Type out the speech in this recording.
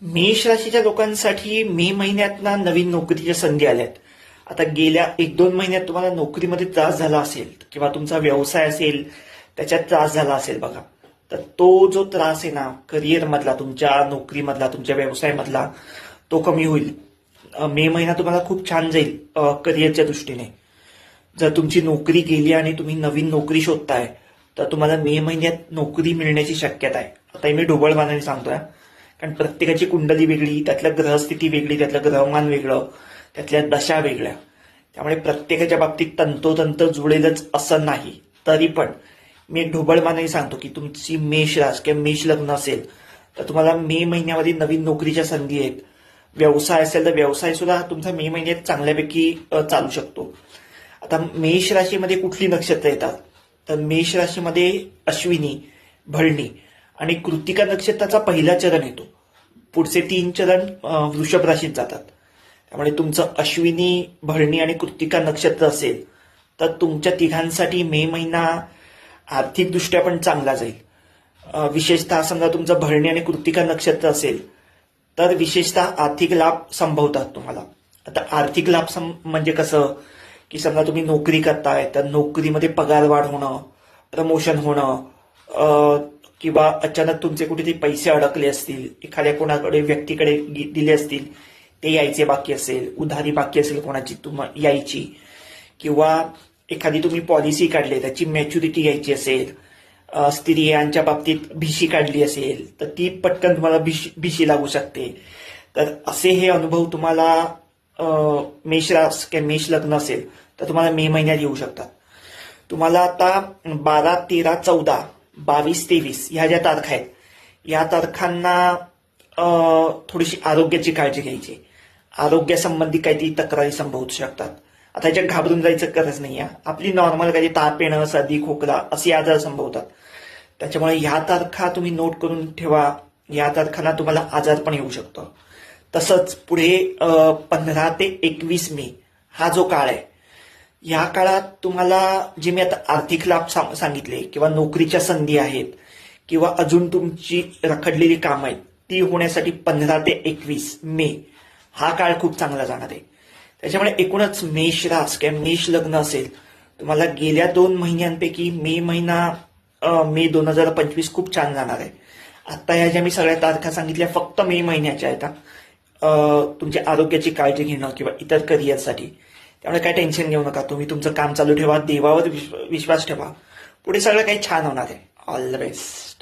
मेष राशीच्या लोकांसाठी मे महिन्यात ना नवीन नोकरीच्या संधी आल्यात. आता गेल्या 1-2 महिन्यात तुम्हाला नोकरीमध्ये त्रास झाला असेल किंवा तुमचा व्यवसाय असेल त्याच्यात त्रास झाला असेल बघा. तर तो जो त्रास आहे ना करिअर मधला, तुमच्या नोकरीमधला, तुमच्या व्यवसायामधला, तो कमी होईल. मे महिना तुम्हाला खूप छान जाईल करिअरच्या दृष्टीने. जर तुमची नोकरी गेली आणि तुम्ही नवीन नोकरी शोधताय तर तुम्हाला मे महिन्यात नोकरी मिळण्याची शक्यता आहे. आता मी ढोबळमानाने सांगतोय, कारण प्रत्येकाची कुंडली वेगळी, त्यातल्या ग्रहस्थिती वेगळी, त्यातलं ग्रहमान वेगळं, त्यातल्या दशा वेगळ्या. त्यामुळे प्रत्येकाच्या बाबतीत तंतोतंत जुळेलच असं नाही. तरी पण मी एक ढोबळमानाने सांगतो की तुमची मेष रास किंवा मेष लग्न असेल तर तुम्हाला मे महिन्यामध्ये नवीन नोकरीच्या संधी आहेत. व्यवसाय असेल तर व्यवसाय सुद्धा तुमचा मे महिन्यात चांगल्यापैकी चालू शकतो. आता मेष राशीमध्ये कुठली नक्षत्र येतात तर मेष राशीमध्ये अश्विनी, भरणी आणि कृत्तिका नक्षत्राचा पहिला चरण येतो. पुढचे 3 चरण वृषभ राशीत जातात. त्यामुळे तुमचं अश्विनी, भरणी आणि कृत्तिका नक्षत्र असेल तर तुमच्या तिघांसाठी मे महिना आर्थिकदृष्ट्या पण चांगला जाईल. विशेषतः समजा तुमचं भरणी आणि कृत्तिका नक्षत्र असेल तर विशेषतः आर्थिक लाभ संभवतात तुम्हाला. आता आर्थिक लाभ म्हणजे कसं की समजा तुम्ही नोकरी करताय तर नोकरीमध्ये पगार वाढ होणं, प्रमोशन होणं, किंवा अचानक तुमचे कुठेतरी पैसे अडकले असतील, एखाद्या कोणाकडे व्यक्तीकडे दिले असतील ते यायचे बाकी असेल, उधारी बाकी असेल कोणाची यायची, किंवा एखादी तुम्ही पॉलिसी काढली त्याची मॅच्युरिटी यायची असेल, स्त्रियांच्या बाबतीत भिशी काढली असेल तर ती पटकन तुम्हाला भिशी लागू शकते. तर असे हे अनुभव तुम्हाला मेष रास किंवा मेष लग्न असेल तर तुम्हाला मे महिन्यात येऊ शकतात. तुम्हाला आता 12, 13, 14, 22, 23 ह्या ज्या तारखा आहेत या तारखांना थोडीशी आरोग्याची काळजी घ्यायची. आरोग्यासंबंधी काहीतरी तक्रारी संभवू शकतात. आता याच्यात घाबरून जायचं गरज नाही आहे. आपली नॉर्मल काही ताप येणं, सर्दी, खोकला असे आजार संभवतात. त्याच्यामुळे ह्या तारखा तुम्ही नोट करून ठेवा. या तारखांना तुम्हाला आजार पण येऊ शकतो. तसंच पुढे 15 ते 21 मे हा जो काळ आहे या काळात तुम्हाला जे मी आता आर्थिक लाभ सांगितले किंवा नोकरीच्या संधी आहेत किंवा अजून तुमची रखडलेली कामं आहेत ती होण्यासाठी 15 ते 21 मे हा काळ खूप चांगला जाणार आहे. त्याच्यामुळे एकूणच मेष रास किंवा मेष लग्न असेल तुम्हाला गेल्या 2 महिन्यांपैकी मे महिना मे 2025 खूप छान जाणार आहे. आता ह्या ज्या मी सगळ्या तारखा सांगितल्या फक्त मे महिन्याच्या आहेत. तुमच्या आरोग्याची काळजी घेणं किंवा इतर करिअरसाठी. त्यामुळे काय टेन्शन घेऊ नका. तुम्ही तुमचं काम चालू ठेवा, देवावर विश्वास ठेवा. पुढे सगळं काही छान होणार आहे. All the best.